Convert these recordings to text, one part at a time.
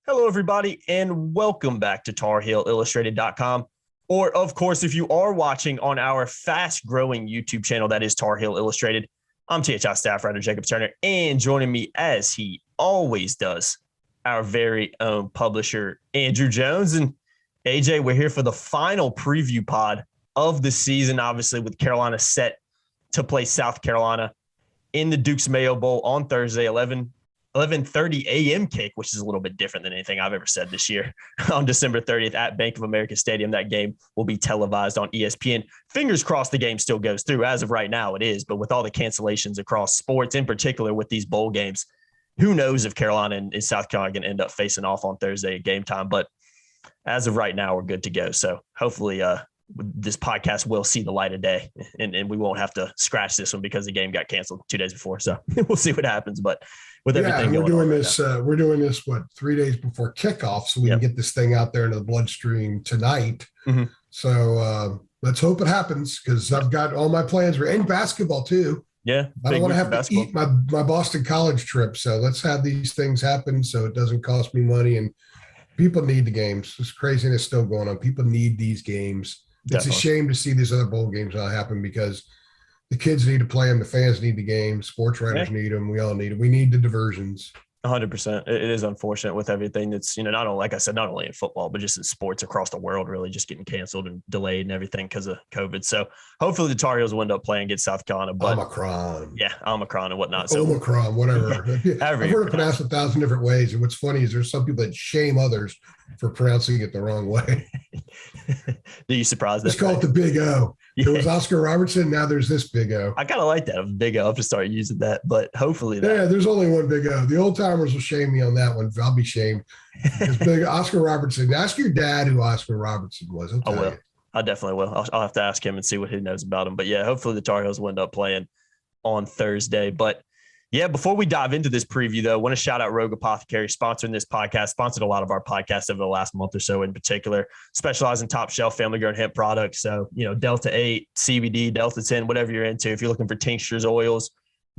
Hello, everybody, and welcome back to TarHeelIllustrated.com. Or, of course, if you are watching on our fast-growing YouTube channel, that is Tar Heel Illustrated. I'm THI staff writer Jacob Turner, and joining me, as he always does, our very own publisher, Andrew Jones. And, AJ, we're here for the final preview pod of the season, obviously, with Carolina set to play South Carolina in the Duke's Mayo Bowl on Thursday, 11:30 a.m. kick, which is a little bit different than anything I've ever said this year, on December 30th at Bank of America Stadium. That game will be televised on ESPN. Fingers crossed the game still goes through. As of right now, it is. But with all the cancellations across sports, in particular with these bowl games, who knows if Carolina and South Carolina are going to end up facing off on Thursday at game time. But as of right now, we're good to go. So hopefully this podcast will see the light of day, and we won't have to scratch this one because the game got canceled 2 days before. So we'll see what happens. But with everything we're going doing on this. We're doing this 3 days before kickoff, so we can get this thing out there into the bloodstream tonight. Mm-hmm. So let's hope it happens, because I've got all my plans. We're in basketball too. Yeah, I don't want to have to eat my Boston College trip. So let's have these things happen so it doesn't cost me money. And people need the games. This craziness still going on. People need these games. It's a shame to see these other bowl games not happen, because the kids need to play them. The fans need the game. Sports writers need them. We all need them. We need the diversions. 100%. It is unfortunate with everything that's, not only, like I said, not only in football, but just in sports across the world, really just getting canceled and delayed and everything because of COVID. So hopefully the Tar Heels will end up playing against South Carolina. But Omicron. Yeah, Omicron and whatnot. So Omicron, whatever. I've heard it pronounced 1,000 different ways. And what's funny is there's some people that shame others for pronouncing it the wrong way. Do you surprise that? Let's call it the Big O. Yeah. There was Oscar Robertson. Now there's this Big O. I kind of like that. Of Big O. I'll have to start using that, but hopefully there's only one Big O. The old timers will shame me on that one. I'll be shamed. Big Oscar Robertson. Ask your dad who Oscar Robertson was. I will. I definitely will. I'll have to ask him and see what he knows about him. But yeah, hopefully the Tar Heels will end up playing on Thursday. But yeah, before we dive into this preview, though, I want to shout out Rogue Apothecary, sponsoring this podcast, sponsored a lot of our podcasts over the last month or so in particular, specialize in top shelf family grown hemp products. So, Delta 8, CBD, Delta 10, whatever you're into. If you're looking for tinctures, oils,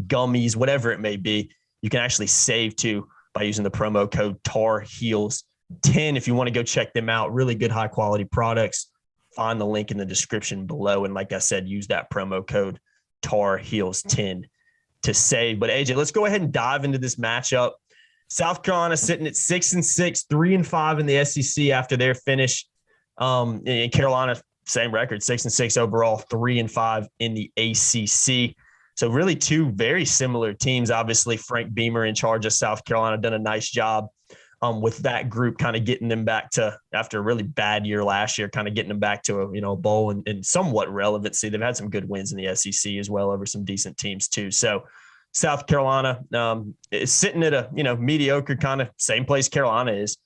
gummies, whatever it may be, you can actually save too by using the promo code TARHEELS10 if you want to go check them out. Really good, high quality products. Find the link in the description below. And like I said, use that promo code TARHEELS10 to save. But AJ, let's go ahead and dive into this matchup. South Carolina sitting at 6-6, 3-5 in the SEC after their finish. In Carolina, same record, 6-6 overall, 3-5 in the ACC. So really two very similar teams. Obviously, Frank Beamer in charge of South Carolina done a nice job with that group, kind of getting them back to, after a really bad year last year, kind of getting them back to a bowl and somewhat relevancy. They've had some good wins in the SEC as well over some decent teams too. So South Carolina is sitting at a mediocre, kind of same place Carolina is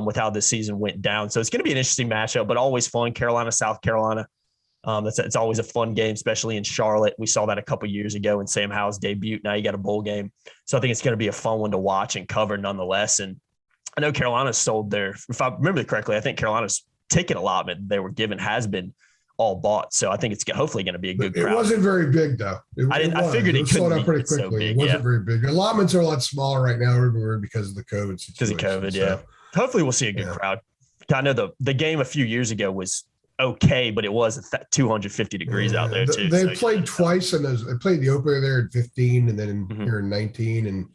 with how the season went down. So it's going to be an interesting matchup, but always fun. Carolina, South Carolina. It's always a fun game, especially in Charlotte. We saw that a couple years ago in Sam Howell's debut. Now you got a bowl game. So I think it's going to be a fun one to watch and cover nonetheless. And I know Carolina sold their, if I remember correctly, I think Carolina's ticket allotment they were given has been all bought. So I think it's hopefully going to be a good crowd. It wasn't very big though. I figured it sold out pretty quickly. So big, it wasn't very big. Allotments are a lot smaller right now everywhere because of the COVID situation. Because of COVID, yeah. Hopefully we'll see a good crowd. I know the game a few years ago was okay, but it was 250 degrees out there too. They played twice, and they played the opener there in 15 and then here in 19, and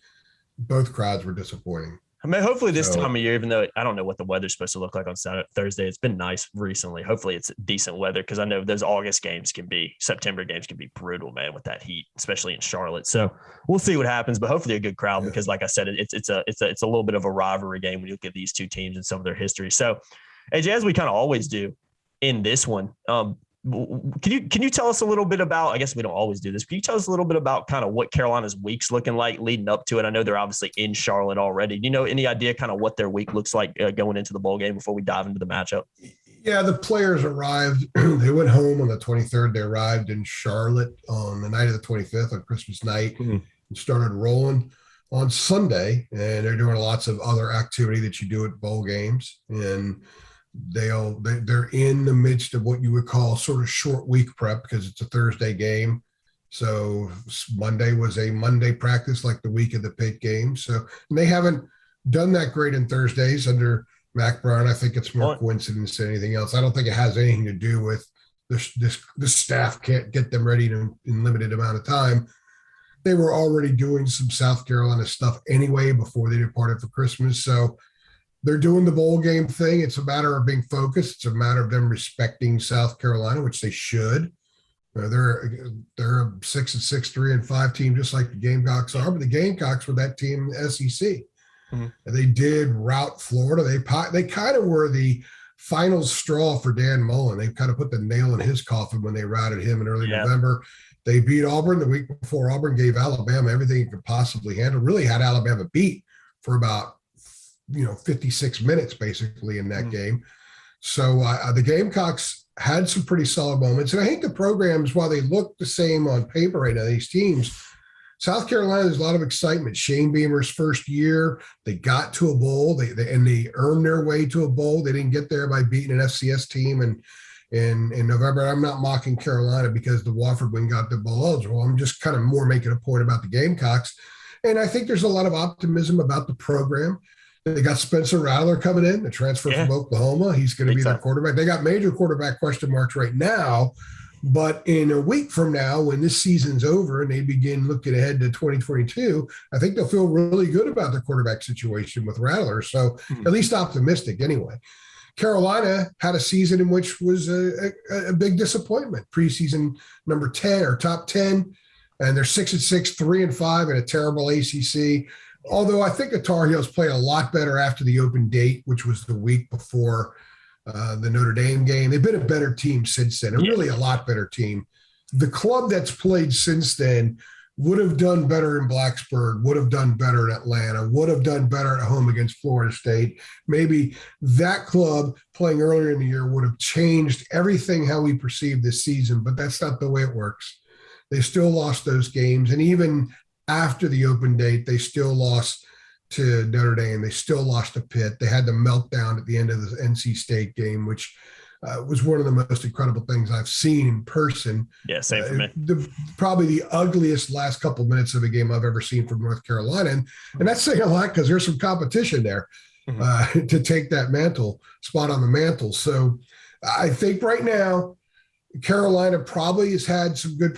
both crowds were disappointing. I mean, hopefully this time of year, even though I don't know what the weather's supposed to look like on Thursday, it's been nice recently. Hopefully it's decent weather, because I know those September games can be brutal, man, with that heat, especially in Charlotte. So we'll see what happens, but hopefully a good crowd because, like I said, it's a little bit of a rivalry game when you look at these two teams and some of their history. So, AJ, as we kind of always do in this one, can you tell us a little bit about, I guess we don't always do this, can you tell us a little bit about kind of what Carolina's week's looking like leading up to it? I know they're obviously in Charlotte already. Do you know any idea kind of what their week looks like going into the bowl game before we dive into the matchup? Yeah, the players arrived. They went home on the 23rd. They arrived in Charlotte on the night of the 25th on Christmas night and started rolling on Sunday. And they're doing lots of other activity that you do at bowl games. And they're in the midst of what you would call sort of short week prep, because it's a Thursday game. So Monday was a Monday practice, like the week of the Pitt game. So they haven't done that great in Thursdays under Mac Brown. I think it's more coincidence than anything else. I don't think it has anything to do with the staff can't get them ready in limited amount of time. They were already doing some South Carolina stuff anyway before they departed for Christmas. So they're doing the bowl game thing. It's a matter of being focused. It's a matter of them respecting South Carolina, which they should. They're a 6-6, 3-5 team, just like the Gamecocks are. But the Gamecocks were that team in the SEC. Mm-hmm. And they did rout Florida. They kind of were the final straw for Dan Mullen. They kind of put the nail in his coffin when they routed him in early November. They beat Auburn the week before. Auburn gave Alabama everything it could possibly handle. Really had Alabama beat for about 56 minutes basically in that game. So the Gamecocks had some pretty solid moments. And I think the programs, while they look the same on paper right now, these teams, South Carolina, there's a lot of excitement. Shane Beamer's first year, they got to a bowl. They earned their way to a bowl. They didn't get there by beating an FCS team in November. I'm not mocking Carolina because the Wofford win got the bowl eligible. I'm just kind of more making a point about the Gamecocks. And I think there's a lot of optimism about the program. They got Spencer Rattler coming in, the transfer from Oklahoma. He's going to be their quarterback. They got major quarterback question marks right now. But in a week from now, when this season's over and they begin looking ahead to 2022, I think they'll feel really good about their quarterback situation with Rattler. So at least optimistic anyway. Carolina had a season in which was a big disappointment. Preseason number 10 or top 10, and they're 6-6, 3-5 in a terrible ACC. Although I think the Tar Heels played a lot better after the open date, which was the week before the Notre Dame game. They've been a better team since then, really a lot better team. The club that's played since then would have done better in Blacksburg, would have done better in Atlanta, would have done better at home against Florida State. Maybe that club playing earlier in the year would have changed everything how we perceive this season, but that's not the way it works. They still lost those games, and even after the open date, they still lost to Notre Dame. They still lost to Pitt. They had the meltdown at the end of the NC State game, which was one of the most incredible things I've seen in person. Yeah, same for me. Probably the ugliest last couple of minutes of a game I've ever seen from North Carolina. And that's saying a lot because there's some competition there to take that spot on the mantle. So I think right now, Carolina probably has had some good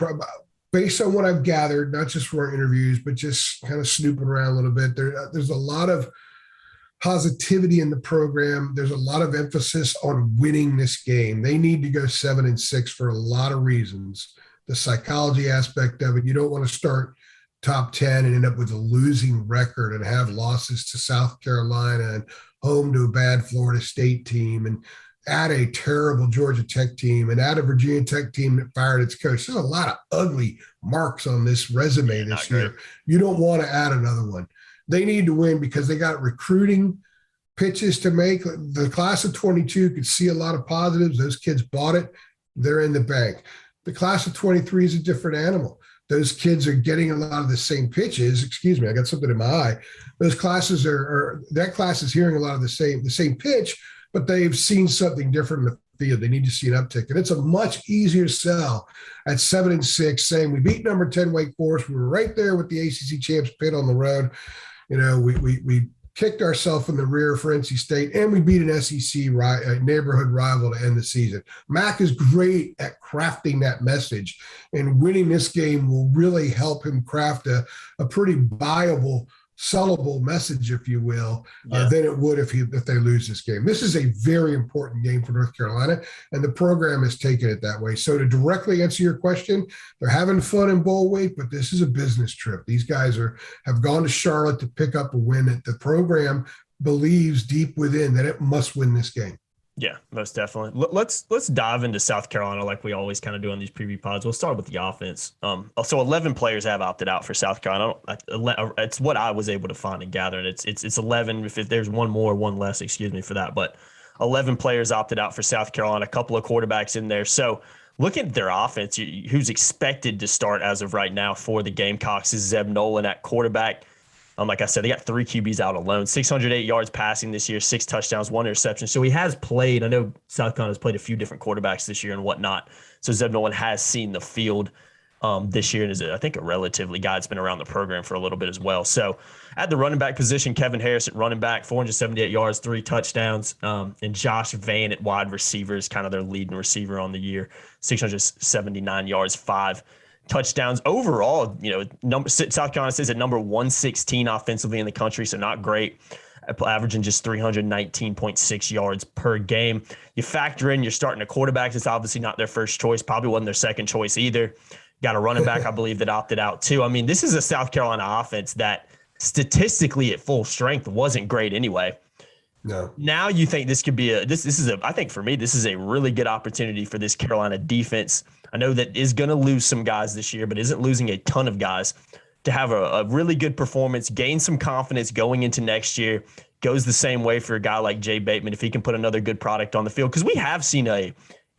based on what I've gathered, not just from our interviews, but just kind of snooping around a little bit. There's a lot of positivity in the program. There's a lot of emphasis on winning this game. They need to go 7-6 for a lot of reasons. The psychology aspect of it, you don't want to start top 10 and end up with a losing record and have losses to South Carolina and home to a bad Florida State team and at a terrible Georgia Tech team and at a Virginia Tech team that fired its coach. There's a lot of ugly marks on this resume this year. You don't want to add another one. They need to win because they got recruiting pitches to make. The class of 22 could see a lot of positives. Those kids bought it. They're in the bank. The class of 23 is a different animal. Those kids are getting a lot of the same pitches. Excuse me, I got something in my eye. Those classes that class is hearing a lot of the same pitch, but they've seen something different in the field. They need to see an uptick. And it's a much easier sell at 7-6, saying we beat number 10 Wake Forest. We were right there with the ACC champs Pitt on the road. We kicked ourselves in the rear for NC State, and we beat an SEC neighborhood rival to end the season. Mac is great at crafting that message, and winning this game will really help him craft a pretty buyable, sellable message, if you will, than it would if they lose this game. This is a very important game for North Carolina, and the program has taken it that way. So to directly answer your question, they're having fun in bowl week, but this is a business trip. These guys have gone to Charlotte to pick up a win that the program believes deep within that it must win this game. Yeah, most definitely. Let's dive into South Carolina like we always kind of do on these preview pods. We'll start with the offense. So 11 players have opted out for South Carolina. It's what I was able to find and gather, and it's 11. If there's one more, one less, excuse me for that. But 11 players opted out for South Carolina. A couple of quarterbacks in there. So looking at their offense, who's expected to start as of right now for the Gamecocks is Zeb Nolan at quarterback. Like I said, they got 3 QBs out alone, 608 yards passing this year, 6 touchdowns, 1 interception. So he has played. I know South Carolina has played a few different quarterbacks this year and whatnot. So Zeb Nolan has seen the field. this year, and is, I think, a relatively guy that's been around the program for a little bit as well. So at the running back position, Kevin Harris at running back, 478 yards, 3 touchdowns, and Josh Van at wide receiver is kind of their leading receiver on the year, 679 yards, 5 touchdowns. Overall, South Carolina sits at number 116 offensively in the country, so not great, averaging just 319.6 yards per game. You factor in you're starting a quarterback that's obviously not their first choice, probably wasn't their second choice either. Got a running back, I believe, that opted out too. I mean, this is a South Carolina offense that statistically at full strength wasn't great anyway. No. Now you think this could be I think for me, this is a really good opportunity for this Carolina defense. I know that is going to lose some guys this year, but isn't losing a ton of guys, to have a really good performance, gain some confidence going into next year. Goes the same way for a guy like Jay Bateman if he can put another good product on the field, because we have seen a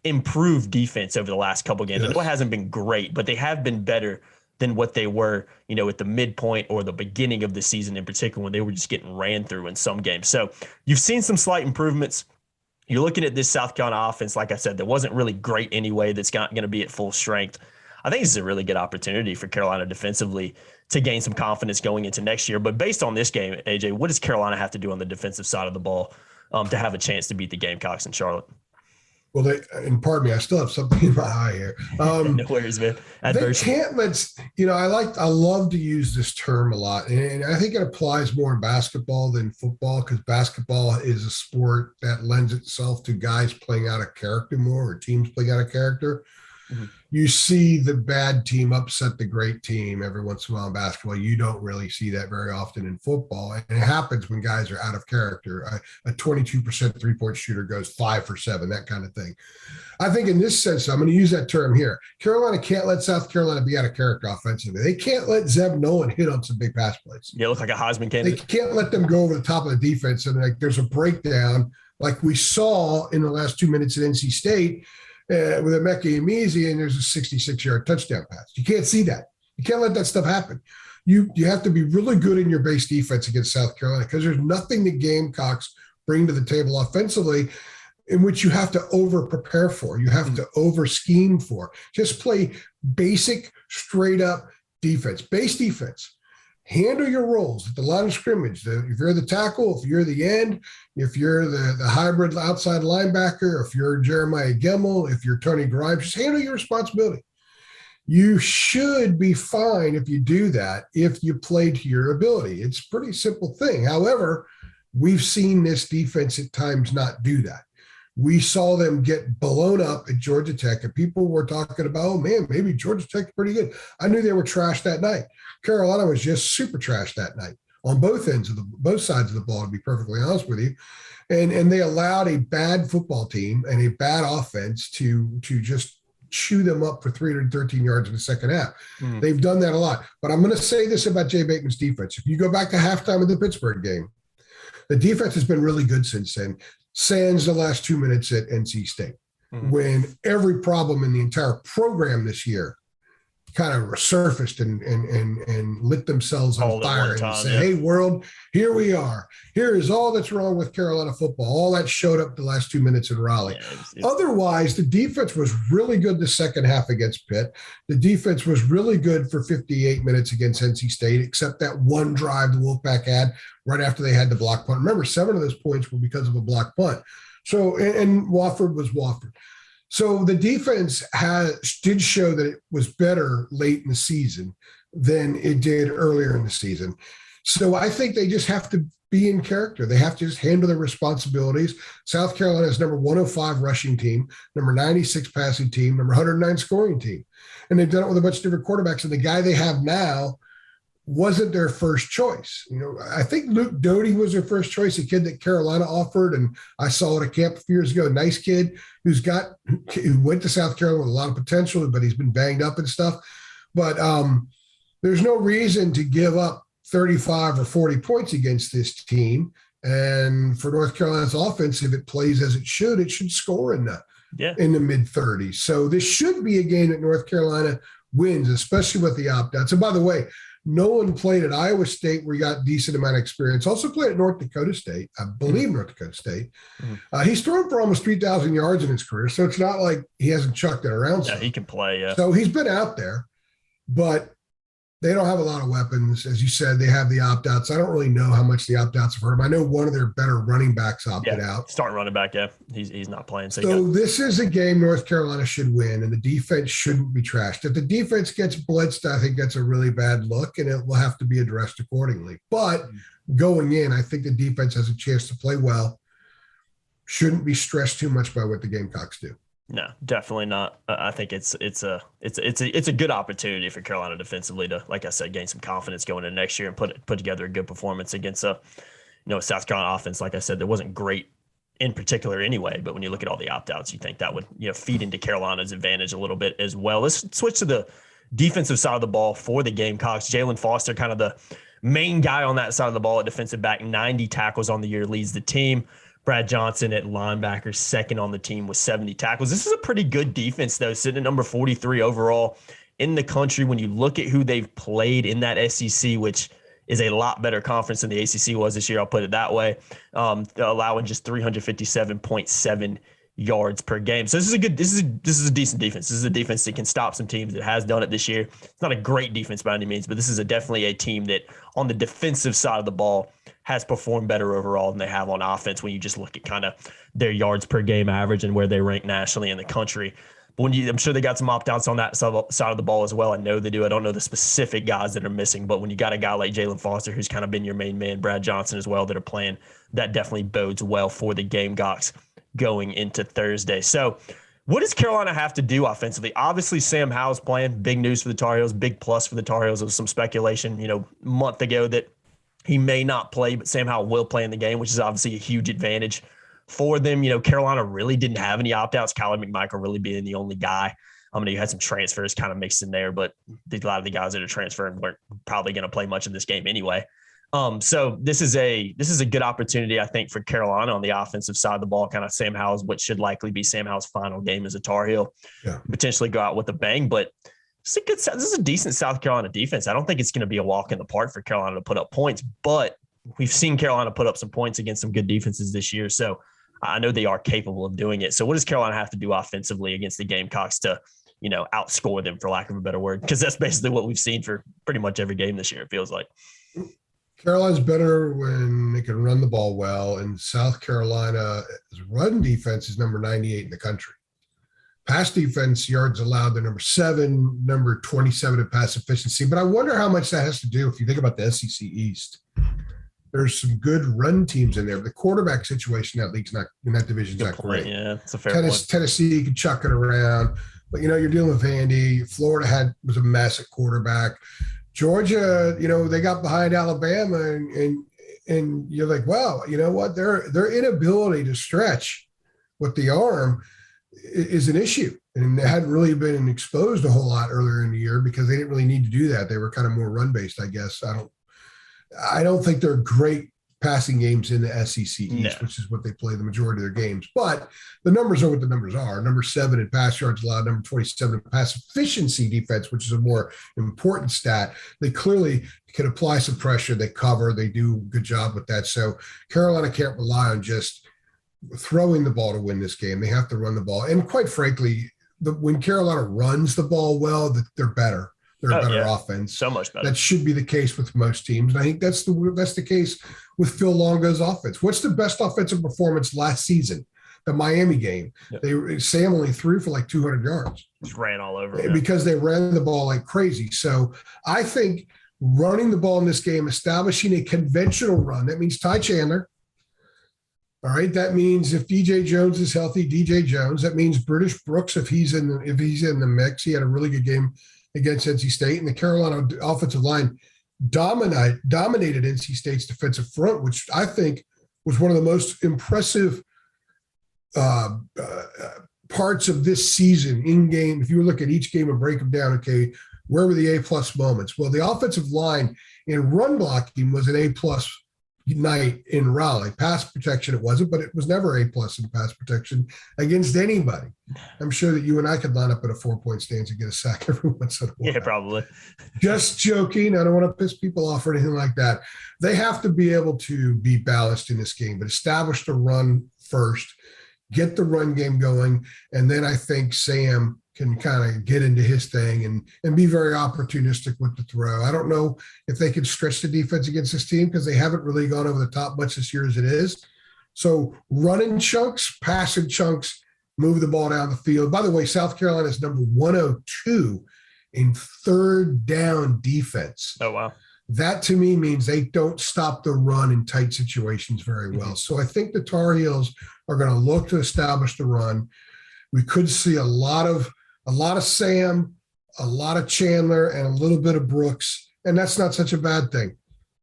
improved defense over the last couple of games. Yes. I know it hasn't been great, but they have been better than what they were, at the midpoint or the beginning of the season in particular, when they were just getting ran through in some games. So you've seen some slight improvements. You're looking at this South Carolina offense, like I said, that wasn't really great anyway, that's not going to be at full strength. I think this is a really good opportunity for Carolina defensively to gain some confidence going into next year. But based on this game, AJ, what does Carolina have to do on the defensive side of the ball to have a chance to beat the Gamecocks in Charlotte? Well, and pardon me, I still have something in my eye here. No worries, man. Adversity. They can't I love to use this term a lot, and I think it applies more in basketball than football, because basketball is a sport that lends itself to guys playing out of character more, or teams playing out of character. Mm-hmm. You see the bad team upset the great team every once in a while in basketball. You don't really see that very often in football. And it happens when guys are out of character. A 22% three-point shooter goes 5 for 7, that kind of thing. I think in this sense, I'm going to use that term here. Carolina can't let South Carolina be out of character offensively. They can't let Zeb Nolan hit on some big pass plays. Yeah, look like a Heisman candidate. They can't let them go over the top of the defense and there's a breakdown like we saw in the last 2 minutes at NC State, with Emeka Emezie, and there's a 66-yard touchdown pass. You can't see that. You can't let that stuff happen. You have to be really good in your base defense against South Carolina, because there's nothing the Gamecocks bring to the table offensively in which you have to over-prepare for. You have to over-scheme for. Just play basic, straight-up defense, base defense. Handle your roles at the line of scrimmage. If you're the tackle, if you're the end, if you're the hybrid outside linebacker, if you're Jeremiah Gemmel, if you're Tony Grimes, just handle your responsibility. You should be fine if you do that, if you play to your ability. It's a pretty simple thing. However, we've seen this defense at times not do that. We saw them get blown up at Georgia Tech, and people were talking about, oh, man, maybe Georgia Tech's pretty good. I knew they were trashed that night. Carolina was just super trash that night on both sides of the ball, to be perfectly honest with you. And they allowed a bad football team and a bad offense to just chew them up for 313 yards in the second half. They've done that a lot. But I'm going to say this about Jay Bateman's defense. If you go back to halftime of the Pittsburgh game, the defense has been really good since then, sans the last 2 minutes at NC State, when every problem in the entire program this year kind of resurfaced and lit themselves on fire and say, hey, world, here we are. Here is all that's wrong with Carolina football. All that showed up the last 2 minutes in Raleigh. Yeah, otherwise, the defense was really good the second half against Pitt. The defense was really good for 58 minutes against NC State, except that one drive the Wolfpack had right after they had the block punt. Remember, 7 of those points were because of a block punt. So, and Wofford was Wofford. So the defense did show that it was better late in the season than it did earlier in the season. So I think they just have to be in character. They have to just handle their responsibilities. South Carolina is number 105 rushing team, number 96 passing team, number 109 scoring team. And they've done it with a bunch of different quarterbacks. And the guy they have now wasn't their first choice. I think Luke Doty was their first choice, a kid that Carolina offered. And I saw it at camp a few years ago, a nice kid who went to South Carolina with a lot of potential, but he's been banged up and stuff. But there's no reason to give up 35 or 40 points against this team. And for North Carolina's offense, if it plays as it should score in the mid-30s. So this should be a game that North Carolina wins, especially with the opt-outs. And by the way, Nolan played at Iowa State, where he got a decent amount of experience. Also played at North Dakota State, I believe North Dakota State. He's thrown for almost 3,000 yards in his career, so it's not like he hasn't chucked it around. Yeah, he can play, yeah. So he's been out there. but they don't have a lot of weapons. As you said, they have the opt-outs. I don't really know how much the opt-outs have hurt them. I know one of their better running backs opted out. Starting running back, he's not playing. So this is a game North Carolina should win, and the defense shouldn't be trashed. If the defense gets blitzed, I think that's a really bad look, and it will have to be addressed accordingly. But going in, I think the defense has a chance to play well. Shouldn't be stressed too much by what the Gamecocks do. No, definitely not. I think it's a good opportunity for Carolina defensively to, like I said, gain some confidence going into next year and put together a good performance against a South Carolina offense. Like I said, that wasn't great in particular anyway, but when you look at all the opt-outs, you think that would feed into Carolina's advantage a little bit as well. Let's switch to the defensive side of the ball for the Gamecocks. Jalen Foster, kind of the main guy on that side of the ball at defensive back, 90 tackles on the year, leads the team. Brad Johnson at linebacker, second on the team with 70 tackles. This is a pretty good defense, though, sitting at number 43 overall in the country. When you look at who they've played in that SEC, which is a lot better conference than the ACC was this year, I'll put it that way, allowing just 357.7 yards per game. So this is a decent defense. This is a defense that can stop some teams. That has done it this year. It's not a great defense by any means, but this is definitely a team that on the defensive side of the ball has performed better overall than they have on offense when you just look at kind of their yards per game average and where they rank nationally in the country. But I'm sure they got some opt-outs on that side of the ball as well. I know they do. I don't know the specific guys that are missing, but when you got a guy like Jalen Foster, who's kind of been your main man, Brad Johnson as well, that are playing, that definitely bodes well for the Gamecocks going into Thursday. So what does Carolina have to do offensively? Obviously, Sam Howell's playing. Big news for the Tar Heels, big plus for the Tar Heels. There was some speculation, a month ago that he may not play, but Sam Howell will play in the game, which is obviously a huge advantage for them. Carolina really didn't have any opt-outs, Kyler McMichael really being the only guy. You had some transfers kind of mixed in there, but a lot of the guys that are transferring weren't probably going to play much in this game anyway. So this is a good opportunity, I think, for Carolina on the offensive side of the ball. Kind of Sam Howell's, what should likely be Sam Howell's final game as a Tar Heel. Yeah. Potentially go out with a bang, but this is a decent South Carolina defense. I don't think it's going to be a walk in the park for Carolina to put up points, but we've seen Carolina put up some points against some good defenses this year. So I know they are capable of doing it. So what does Carolina have to do offensively against the Gamecocks to, outscore them, for lack of a better word? Because that's basically what we've seen for pretty much every game this year, it feels like. Carolina's better when they can run the ball well, and South Carolina's run defense is number 98 in the country. Pass defense yards allowed, they're number 7, number 27 in pass efficiency. But I wonder how much that has to do if you think about the SEC East. There's some good run teams in there. But the quarterback situation in that division is not great. Yeah, it's a fair point. Tennessee can chuck it around, but you're dealing with Vandy. Florida was a mess at quarterback. Georgia, they got behind Alabama, and you're like, wow, you know what? Their inability to stretch with the arm is an issue, and they hadn't really been exposed a whole lot earlier in the year because they didn't really need to do that. They were kind of more run based, I guess. I don't think they're great passing games in the SEC East, which is what they play the majority of their games. But the numbers are what the numbers are. Number 7 in pass yards allowed, number 27 in pass efficiency defense, which is a more important stat. They clearly can apply some pressure. They cover. They do a good job with that. So Carolina can't rely on just throwing the ball to win this game. They have to run the ball. And quite frankly, when Carolina runs the ball well, they're better. They're a better offense. So much better. That should be the case with most teams. And I think that's the case with Phil Longo's offense. What's the best offensive performance last season? The Miami game. Yep. Sam only threw for like 200 yards. Just ran all over. Because they ran the ball like crazy. So I think running the ball in this game, establishing a conventional run, that means Ty Chandler. All right. That means if DJ Jones is healthy, DJ Jones. That means British Brooks, if he's in the mix. He had a really good game against NC State, and the Carolina offensive line dominated NC State's defensive front, which I think was one of the most impressive parts of this season in game. If you look at each game and break them down, okay, where were the A+ moments? Well, the offensive line in run blocking was an A+ night in Raleigh. Pass protection, it wasn't, but it was never A+ in pass protection against anybody. I'm sure that you and I could line up at a 4-point stance and get a sack every once in a while. Yeah, probably. Just joking. I don't want to piss people off or anything like that. They have to be able to be balanced in this game, but establish the run first, get the run game going, and then I think Sam can kind of get into his thing and be very opportunistic with the throw. I don't know if they can stretch the defense against this team because they haven't really gone over the top much this year as it is. So running chunks, passing chunks, move the ball down the field. By the way, South Carolina is number 102 in third down defense. Oh, wow. That to me means they don't stop the run in tight situations very well. So I think the Tar Heels are going to look to establish the run. We could see a lot of Sam, a lot of Chandler, and a little bit of Brooks. And that's not such a bad thing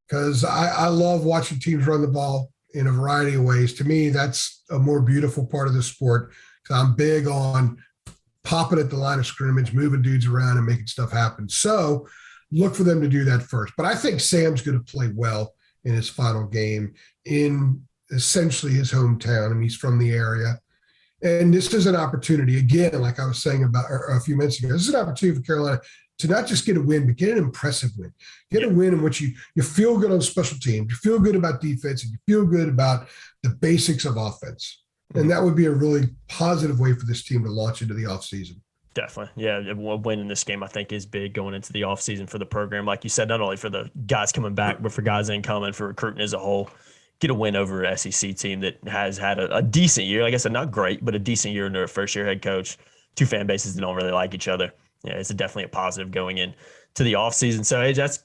because I love watching teams run the ball in a variety of ways. To me, that's a more beautiful part of the sport because I'm big on popping at the line of scrimmage, moving dudes around and making stuff happen. So look for them to do that first. But I think Sam's going to play well in his final game in essentially his hometown. I mean, he's from the area. And this is an opportunity, again, like I was saying about a few minutes ago, this is an opportunity for Carolina to not just get a win, but get an impressive win. Get a win in which you feel good on special teams, you feel good about defense, and you feel good about the basics of offense. And that would be a really positive way for this team to launch into the offseason. Definitely. Yeah. A win in this game, I think, is big going into the offseason for the program. Like you said, not only for the guys coming back, but for guys incoming, for recruiting as a whole. Get a win over an SEC team that has had a decent year. Like I said, not great, but a decent year under a first-year head coach. Two fan bases that don't really like each other. Yeah, it's definitely a positive going in to the offseason. So, hey, that's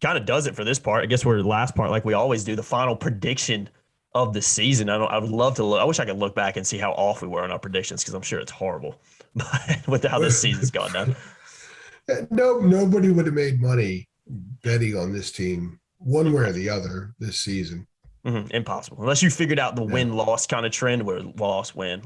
kind of does it for this part. I guess we're the last part, like we always do, the final prediction of the season. I would love to look. I wish I could look back and see how off we were on our predictions because I'm sure it's horrible with how this season's gone down. No, nobody would have made money betting on this team one way or the other this season. Impossible. Unless you figured out the win-loss kind of trend where loss, win.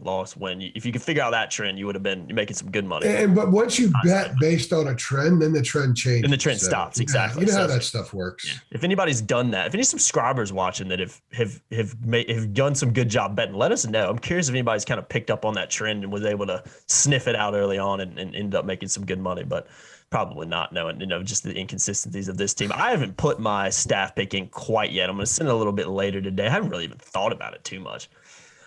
If you could figure out that trend, you would have been making some good money. But once you bet based on a trend, then the trend changes. And the trend stops. Exactly. You know how that stuff works. Yeah. If anybody's done that, if any subscribers watching that have done some good job betting, let us know. I'm curious if anybody's kind of picked up on that trend and was able to sniff it out early on and end up making some good money. But probably not, knowing just the inconsistencies of this team. I haven't put my staff pick in quite yet. I'm going to send it a little bit later today. I haven't really even thought about it too much.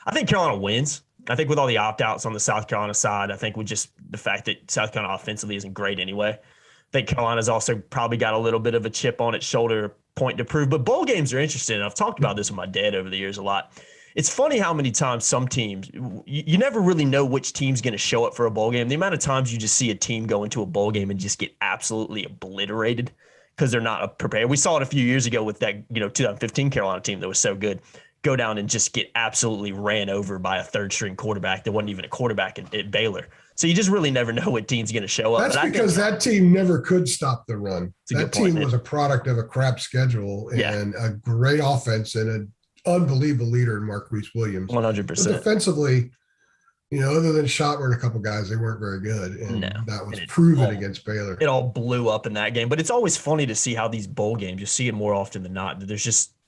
I think Carolina wins. I think with all the opt-outs on the South Carolina side, I think with just the fact that South Carolina offensively isn't great anyway. I think Carolina's also probably got a little bit of a chip on its shoulder point to prove. But bowl games are interesting. I've talked about this with my dad over the years a lot. It's funny how many times some teams, you never really know which team's going to show up for a bowl game. The amount of times you just see a team go into a bowl game and just get absolutely obliterated because they're not prepared. We saw it a few years ago with that 2015 Carolina team that was so good. Go down and just get absolutely ran over by a third-string quarterback that wasn't even a quarterback at Baylor. So you just really never know what team's going to show up. That's because that team never could stop the run. That team was a product of a crap schedule and a great offense and an unbelievable leader in Marquise Williams. 100%. But defensively, other than Schottler and a couple guys, they weren't very good. And that was proven against Baylor. It all blew up in that game. But it's always funny to see how these bowl games, you see it more often than not.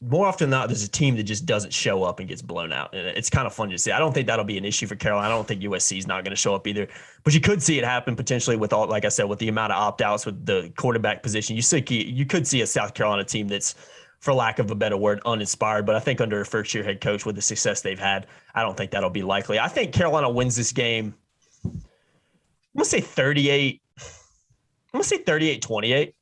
More often than not, there's a team that just doesn't show up and gets blown out. And it's kind of fun to see. I don't think that'll be an issue for Carolina. I don't think USC is not going to show up either. But you could see it happen potentially with all, like I said, with the amount of opt-outs with the quarterback position. You could see a South Carolina team that's, for lack of a better word, uninspired. But I think under a first-year head coach with the success they've had, I don't think that'll be likely. I think Carolina wins this game. I'm going to say 38. I'm going to say 38-28.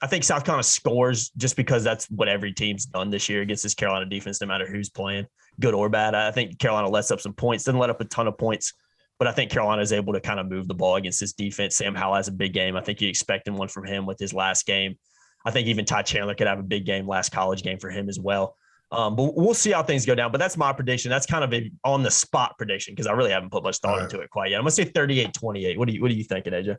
I think South Carolina scores just because that's what every team's done this year against this Carolina defense, no matter who's playing, good or bad. I think Carolina lets up some points, doesn't let up a ton of points, but I think Carolina is able to kind of move the ball against this defense. Sam Howell has a big game. I think you're expecting one from him with his last game. I think even Ty Chandler could have a big game, last college game for him as well. But we'll see how things go down. But that's my prediction. That's kind of a on-the-spot prediction because I really haven't put much thought into it quite yet. I'm going to say 38-28. What are you thinking, AJ?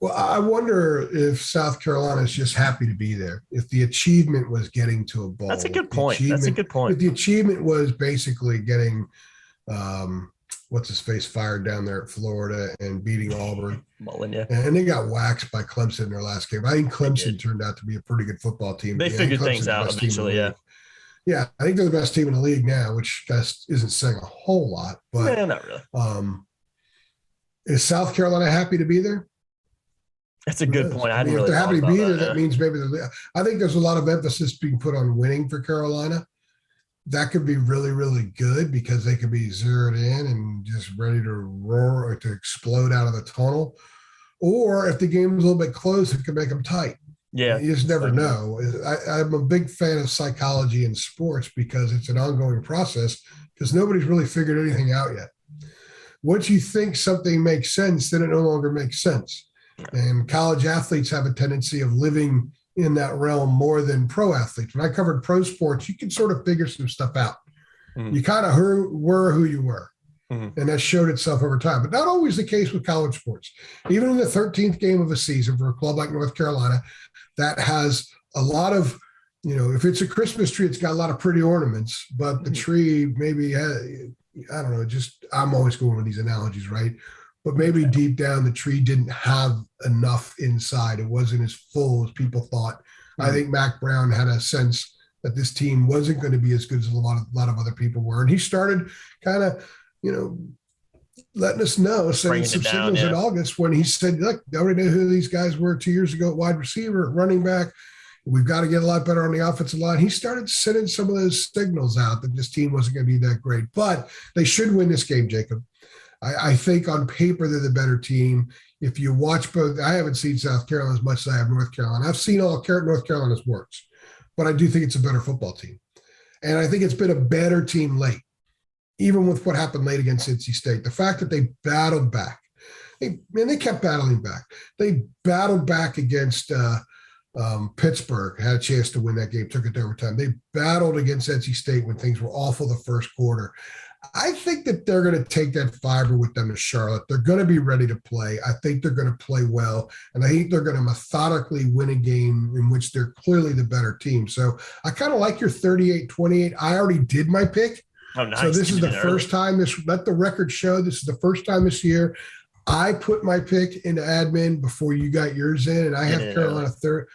Well, I wonder if South Carolina is just happy to be there. If the achievement was getting to a bowl. That's a good point. If the achievement was basically getting what's-his-face fired down there at Florida and beating Auburn. Mullen, yeah. And they got waxed by Clemson in their last game. I think Clemson turned out to be a pretty good football team. They figured things out eventually, yeah. Yeah, I think they're the best team in the league now, which just isn't saying a whole lot. But not really. Is South Carolina happy to be there? That's a good point. If they're happy to be there, that means maybe I think there's a lot of emphasis being put on winning for Carolina. that could be really, really good because they could be zeroed in and just ready to roar or to explode out of the tunnel. Or if the game's a little bit close, it could make them tight. Yeah. You just never know. I'm a big fan of psychology in sports because it's an ongoing process because nobody's really figured anything out yet. Once you think something makes sense, then it no longer makes sense. And college athletes have a tendency of living in that realm more than pro athletes. When I covered pro sports, you can sort of figure some stuff out. Mm-hmm. You kind of were who you were. Mm-hmm. And that showed itself over time, but not always the case with college sports. Even in the 13th game of a season for a club like North Carolina, that has a lot of, if it's a Christmas tree, it's got a lot of pretty ornaments, but the tree maybe has, I don't know, I'm always going with these analogies, right? But maybe deep down the tree didn't have enough inside. It wasn't as full as people thought. Mm-hmm. I think Mac Brown had a sense that this team wasn't going to be as good as a lot of other people were. And he started kind of, letting us know, sending some signals in August when he said, look, I already know who these guys were 2 years ago at wide receiver, running back. We've got to get a lot better on the offensive line. He started sending some of those signals out that this team wasn't going to be that great. But they should win this game, Jacob. I think on paper they're the better team. If you watch both, I haven't seen South Carolina as much as I have North Carolina. I've seen all North Carolina's works, but I do think it's a better football team. And I think it's been a better team late. Even with what happened late against NC State, the fact that they battled back, they kept battling back. They battled back against Pittsburgh, had a chance to win that game, took it to overtime. They battled against NC State when things were awful the first quarter. I think that they're going to take that fiber with them to Charlotte. They're going to be ready to play. I think they're going to play well, and I think they're going to methodically win a game in which they're clearly the better team. So I kind of like your 38-28. I already did my pick. Oh, nice. So this is the first time let the record show. This is the first time this year I put my pick into admin before you got yours in, and I have Carolina third.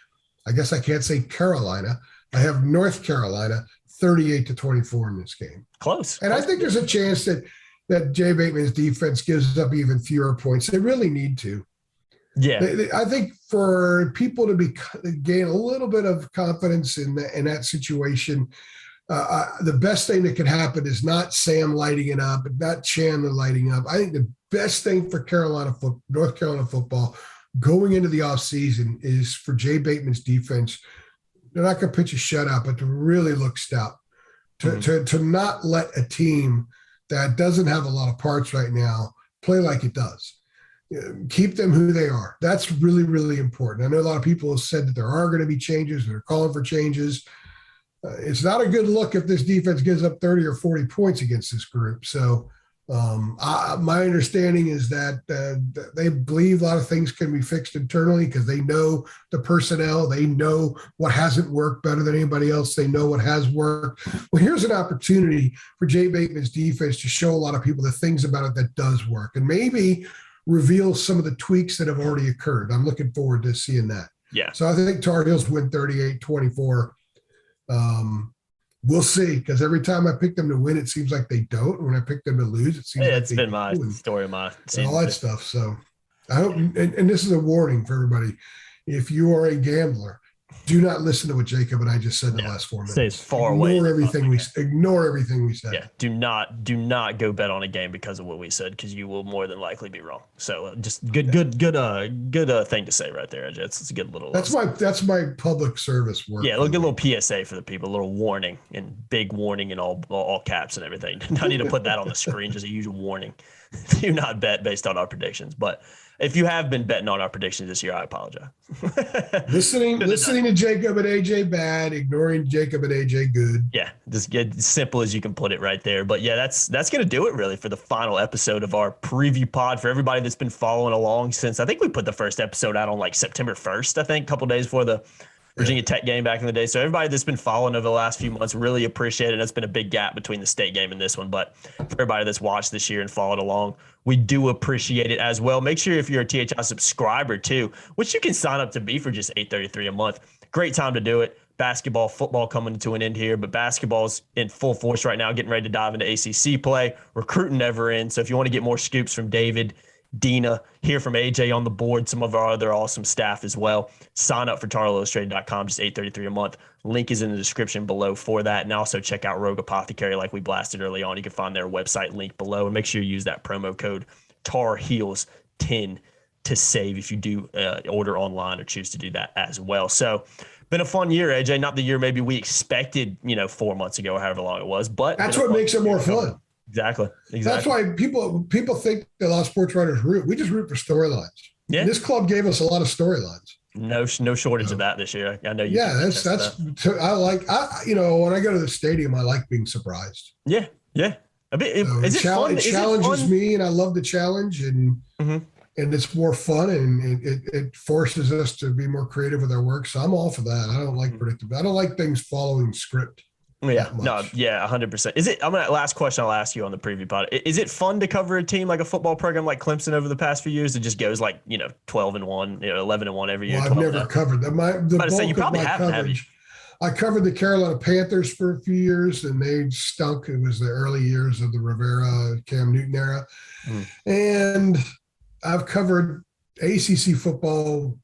I guess I can't say Carolina. I have North Carolina 38-24 in this game. Close. And I think there's a chance that Jay Bateman's defense gives up even fewer points. They really need to. Yeah. I think for people to gain a little bit of confidence in that situation, the best thing that could happen is not Sam lighting it up, not Chandler lighting up. I think the best thing for North Carolina football going into the offseason is for Jay Bateman's defense. They're not going to pitch a shutout, but to really look stout, to not let a team that doesn't have a lot of parts right now play like it does. Keep them who they are. That's really, really important. I know a lot of people have said that there are going to be changes. They're calling for changes. It's not a good look if this defense gives up 30 or 40 points against this group. So my understanding is that they believe a lot of things can be fixed internally because they know the personnel. They know what hasn't worked better than anybody else. They know what has worked. Well, here's an opportunity for Jay Bateman's defense to show a lot of people the things about it that does work and maybe reveal some of the tweaks that have already occurred. I'm looking forward to seeing that. Yeah. So I think Tar Heels win 38-24. We'll see, because every time I pick them to win, it seems like they don't. And when I pick them to lose, it seems like it's been my story of my season. All that stuff. So I hope, and this is a warning for everybody. If you are a gambler, do not listen to what Jacob and I just said in the last 4 minutes. Stay as far away. Ignore everything we said. Yeah. Do not go bet on a game because of what we said, because you will more than likely be wrong. So just good thing to say right there. It's a good little. That's my public service work. Yeah, look, a little PSA for the people, a little warning and big warning in all caps and everything. I need to put that on the screen, just a huge warning. Do not bet based on our predictions, but. If you have been betting on our predictions this year, I apologize. listening to Jacob and AJ bad, ignoring Jacob and AJ good. Yeah, just get as simple as you can put it right there. But yeah, that's going to do it really for the final episode of our preview pod. For everybody that's been following along since, I think we put the first episode out on like September 1st, I think, a couple days before the Virginia Tech game back in the day. So everybody that's been following over the last few months, really appreciate it. It's been a big gap between the state game and this one. But for everybody that's watched this year and followed along, we do appreciate it as well. Make sure if you're a THI subscriber too, which you can sign up to be for just $8.33 a month. Great time to do it. Basketball, football coming to an end here, but basketball's in full force right now, getting ready to dive into ACC play. Recruiting never ends. So if you want to get more scoops from David Dina, hear from AJ on the board, some of our other awesome staff as well. Sign up for TarIllustrated.com, just $8.33 a month. Link is in the description below for that. And also check out Rogue Apothecary like we blasted early on. You can find their website link below. And make sure you use that promo code TARHEELS10 to save if you do order online or choose to do that as well. So been a fun year, AJ. Not the year maybe we expected, 4 months ago or however long it was, but that's what makes it more fun. Exactly. That's why people think that a lot of sports writers root. We just root for storylines. Yeah. This club gave us a lot of storylines. No shortage of that this year. I know you. Yeah, that's when I go to the stadium, I like being surprised. Yeah. A bit. Is it fun? It challenges me, and I love the challenge, and it's more fun, and it forces us to be more creative with our work. So I'm all for that. I don't like predictable. I don't like things following script. Yeah, no, yeah, 100%. Is it? Last question I'll ask you on the preview pod. Is it fun to cover a team like a football program like Clemson over the past few years? It just goes 12-1, 11-1 every year. Well, I've never covered them. You probably haven't, have you? I covered the Carolina Panthers for a few years, and they stunk. It was the early years of the Rivera, Cam Newton era, and I've covered ACC football,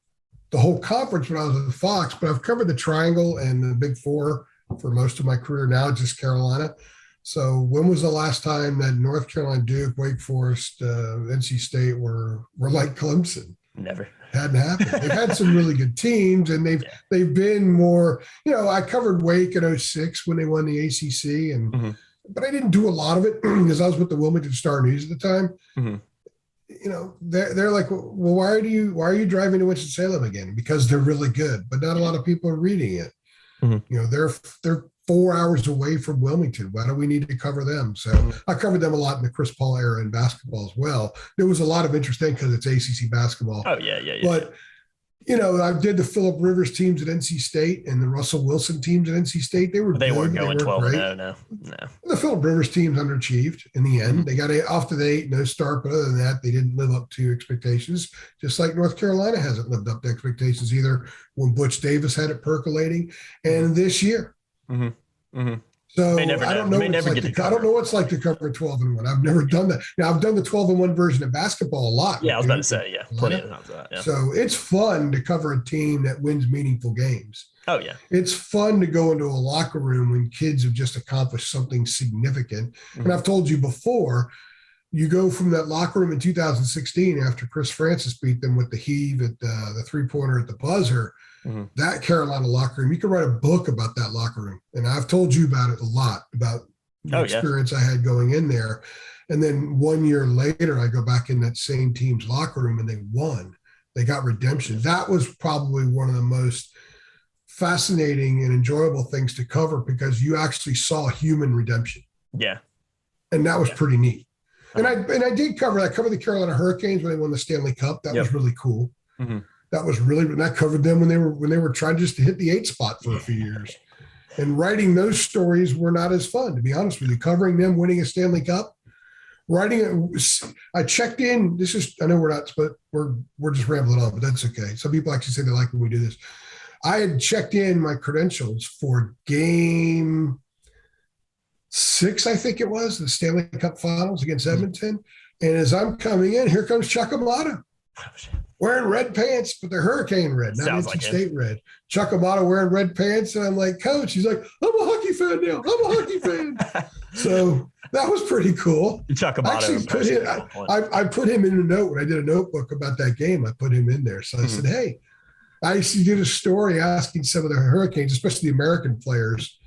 the whole conference when I was at Fox, but I've covered the Triangle and the Big Four for most of my career. Now just Carolina. So when was the last time that North Carolina, Duke, Wake Forest, NC State were like Clemson? Never. Hadn't happened. They've had some really good teams, and they've been more, I covered Wake in 2006 when they won the ACC, but I didn't do a lot of it because I was with the Wilmington Star News at the time. They're like, well, why are you driving to Winston-Salem again? Because they're really good, but not a lot of people are reading it. They're 4 hours away from Wilmington. Why do we need to cover them? So I covered them a lot in the Chris Paul era in basketball as well. There was a lot of interest in because it's ACC basketball. Oh yeah. But I did the Phillip Rivers teams at NC State and the Russell Wilson teams at NC State. They weren't going 12-0. No. The Phillip Rivers teams underachieved in the end. They got off to the 8-0 start, but other than that, they didn't live up to expectations. Just like North Carolina hasn't lived up to expectations either when Butch Davis had it percolating, and this year. So I don't know. I don't know what it's like to cover 12-1. I've never done that. Now I've done the 12-1 version of basketball a lot. Yeah, I was about to say, plenty of times that. Yeah. So it's fun to cover a team that wins meaningful games. Oh yeah, it's fun to go into a locker room when kids have just accomplished something significant. And I've told you before, you go from that locker room in 2016 after Chris Francis beat them with the heave at the three-pointer at the buzzer. That Carolina locker room, you could write a book about that locker room. And I've told you about it a lot, about the experience I had going in there. And then 1 year later, I go back in that same team's locker room and they won. They got redemption. That was probably one of the most fascinating and enjoyable things to cover because you actually saw human redemption. Yeah. And that was pretty neat. And I did cover that. I covered the Carolina Hurricanes when they won the Stanley Cup. That was really cool. That was that covered them when they were trying just to hit the 8 spot for a few years. And writing those stories were not as fun, to be honest with you. Covering them winning a Stanley Cup, I checked in. I know we're not, but we're just rambling on, but that's okay. Some people actually say they like when we do this. I had checked in my credentials for game 6, I think it was, the Stanley Cup Finals against Edmonton. And as I'm coming in, here comes Chuck Amato. Wearing red pants, but they're Hurricane red, not NC State red. Chuck Amato wearing red pants, and I'm like, Coach. He's like, I'm a hockey fan now. I'm a hockey fan. So that was pretty cool. Chuck Amato. I put him in a note when I did a notebook about that game. I put him in there. So I said, hey, I used to do a story asking some of the Hurricanes, especially the American players,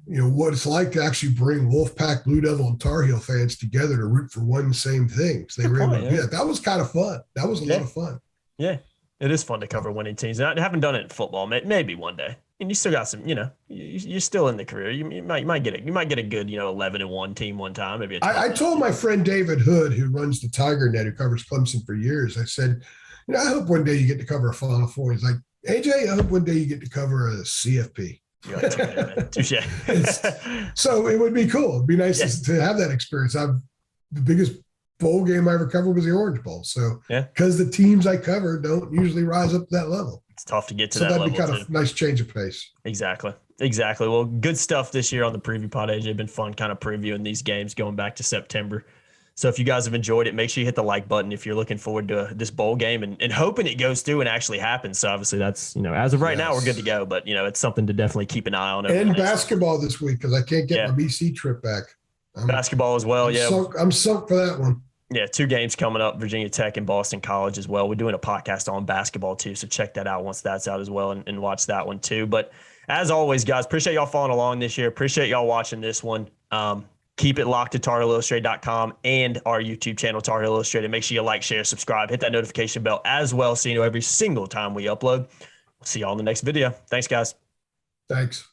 what it's like to actually bring Wolfpack, Blue Devil, and Tar Heel fans together to root for one same thing. So they were able to do that. That was kind of fun. That was a lot of fun. Yeah, it is fun to cover winning teams. I haven't done it in football. Maybe one day. And you still got some. You're still in the career. You might get a good 11-1 team one time. Maybe. I told my friend David Hood, who runs the Tiger Net, who covers Clemson for years. I said, I hope one day you get to cover a Final Four. He's like, AJ, I hope one day you get to cover a CFP. Touche. So it would be cool. It'd be nice to have that experience. The biggest bowl game I ever covered was the Orange Bowl. So because the teams I cover don't usually rise up to that level. It's tough to get to that level. So that'd be kind of a nice change of pace. Exactly. Well, good stuff this year on the preview pod, AJ. Been fun kind of previewing these games going back to September. So if you guys have enjoyed it, make sure you hit the like button if you're looking forward to this bowl game and hoping it goes through and actually happens. So obviously that's, as of right now, we're good to go. But, it's something to definitely keep an eye on. And basketball this week because I can't get my BC trip back. Basketball as well, I'm sunk for that one. Yeah, 2 games coming up, Virginia Tech and Boston College as well. We're doing a podcast on basketball too, so check that out once that's out as well and watch that one too. But as always, guys, appreciate y'all following along this year. Appreciate y'all watching this one. Keep it locked to TarHeelIllustrated.com and our YouTube channel, Tar Heel Illustrated. Make sure you like, share, subscribe, hit that notification bell as well so you know every single time we upload. We'll see y'all in the next video. Thanks, guys. Thanks.